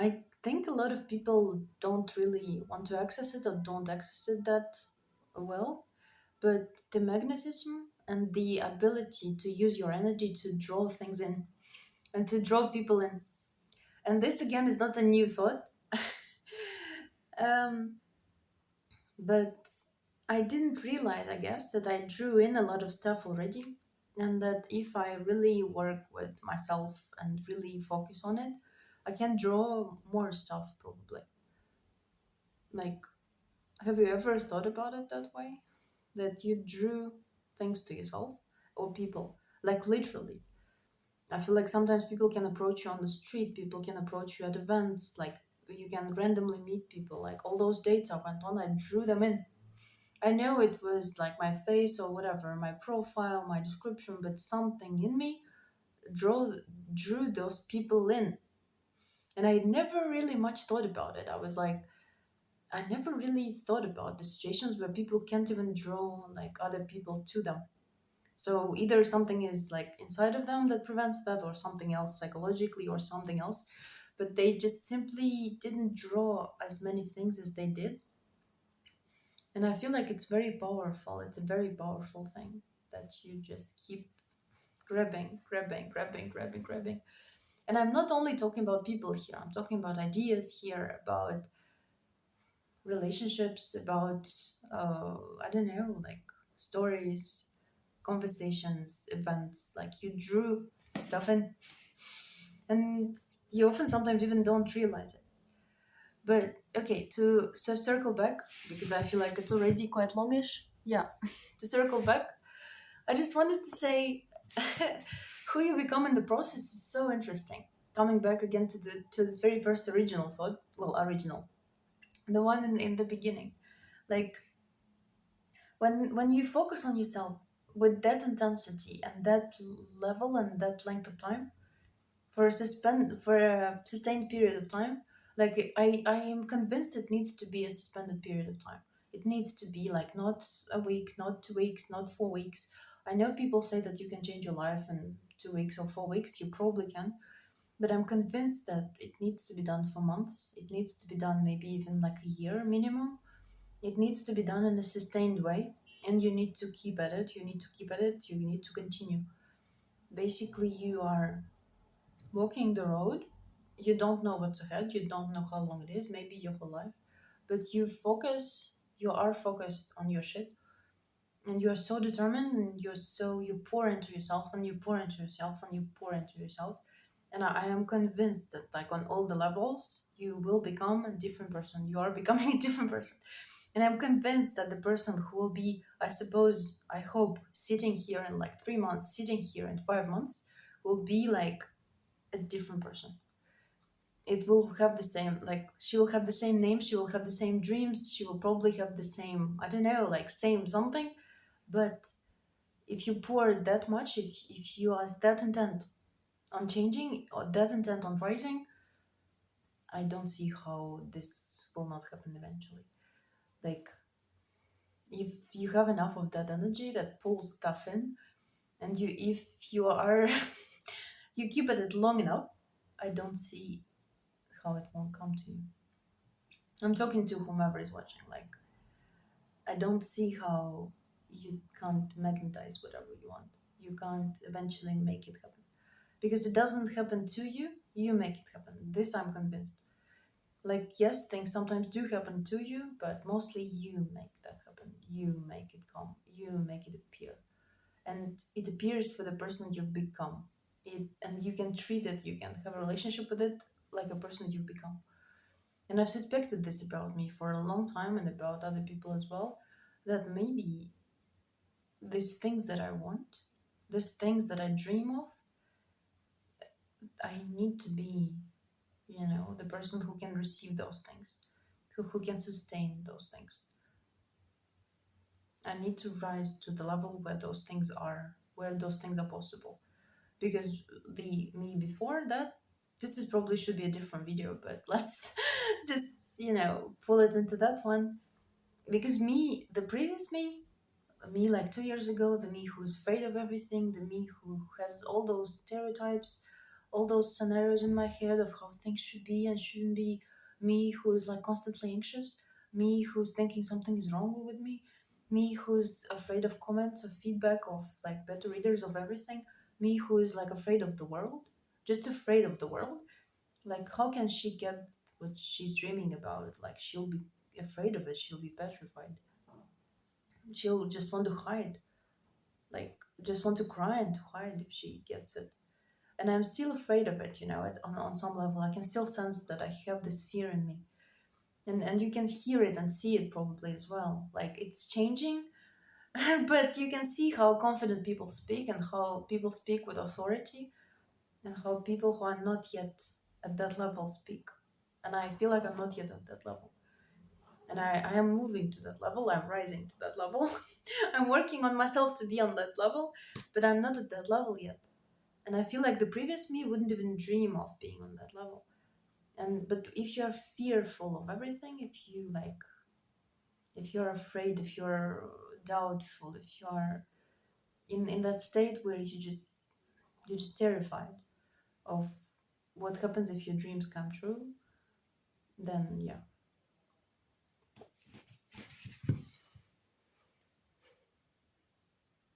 I think a lot of people don't really want to access it or don't access it that well, but the magnetism and the ability to use your energy to draw things in and to draw people in. And this again is not a new thought. um, but I didn't realize, I guess, that I drew in a lot of stuff already, and that if I really work with myself and really focus on it, I can draw more stuff probably. Like, have you ever thought about it that way? That you drew things to yourself or people? Like, literally. I feel like sometimes people can approach you on the street, people can approach you at events, like, you can randomly meet people. Like, all those dates I went on, I drew them in. I know it was like my face or whatever, my profile, my description, but something in me drew drew those people in. And I never really much thought about it. I was like, I never really thought about the situations where people can't even draw like other people to them. So either something is like inside of them that prevents that, or something else psychologically, or something else. But they just simply didn't draw as many things as they did. And I feel like it's very powerful. It's a very powerful thing that you just keep grabbing, grabbing, grabbing, grabbing, grabbing. And I'm not only talking about people here, I'm talking about ideas here, about relationships, about, I don't know, like stories, conversations, events. Like you drew stuff in, and you often sometimes even don't realize it. But okay, to circle back, because I feel like it's already quite longish. Yeah, to circle back, I just wanted to say who you become in the process is so interesting. Coming back again to this very first original thought, well, original, the one in the beginning, like when you focus on yourself with that intensity and that level and that length of time for a sustained period of time, like I am convinced it needs to be a suspended period of time. It needs to be like not a week, not 2 weeks, not 4 weeks. I know people say that you can change your life in 2 weeks or 4 weeks. You probably can, but I'm convinced that it needs to be done for months. It needs to be done maybe even like a year minimum. It needs to be done in a sustained way, and you need to keep at it. You need to keep at it. You need to continue. Basically, you are walking the road. You don't know what's ahead. You don't know how long it is, maybe your whole life. But you are focused on your shit. And you're so determined, and you pour into yourself, and you pour into yourself, and you pour into yourself. And I am convinced that, like, on all the levels, you will become a different person. You are becoming a different person. And I'm convinced that the person who will be, I suppose, I hope, sitting here in like 3 months, sitting here in 5 months, will be like a different person. It will have the same, like, she will have the same name, she will have the same dreams, she will probably have the same, I don't know, like, same something. But if you pour that much, if you are that intent on changing or that intent on rising, I don't see how this will not happen eventually. Like, if you have enough of that energy that pulls stuff in, and you if you are you keep at it long enough, I don't see how it won't come to you. I'm talking to whomever is watching. Like, I don't see how you can't magnetize whatever you want. You can't eventually make it happen. Because it doesn't happen to you, you make it happen. This I'm convinced. Like, yes, things sometimes do happen to you, but mostly you make that happen. You make it come. You make it appear. And it appears for the person you've become. And you can treat it, you can have a relationship with it like a person you've become. And I've suspected this about me for a long time and about other people as well, that maybe these things that I want, these things that I dream of, I need to be, the person who can receive those things, who can sustain those things. I need to rise to the level where those things are possible. Because the me before that, this is probably should be a different video, but let's just, pull it into that one. Because the previous me like 2 years ago, the me who's afraid of everything, the me who has all those stereotypes, all those scenarios in my head of how things should be and shouldn't be, me who's like constantly anxious, me who's thinking something is wrong with me who's afraid of comments, of feedback, of like better readers, of everything, me who's like afraid of the world, just afraid of the world. Like, how can she get what she's dreaming about? Like, she'll be afraid of it, she'll be petrified, she'll just want to hide, like just want to cry and to hide if she gets it. And I'm still afraid of it, it's on some level I can still sense that I have this fear in me. And you can hear it and see it probably as well, like it's changing. But you can see how confident people speak and how people speak with authority, and how people who are not yet at that level speak. And I feel like I'm not yet at that level. And I am moving to that level, I'm rising to that level. I'm working on myself to be on that level, but I'm not at that level yet. And I feel like the previous me wouldn't even dream of being on that level. And but if you're fearful of everything, if you're afraid, if you're doubtful, if you're in that state where you're just terrified of what happens if your dreams come true, then yeah,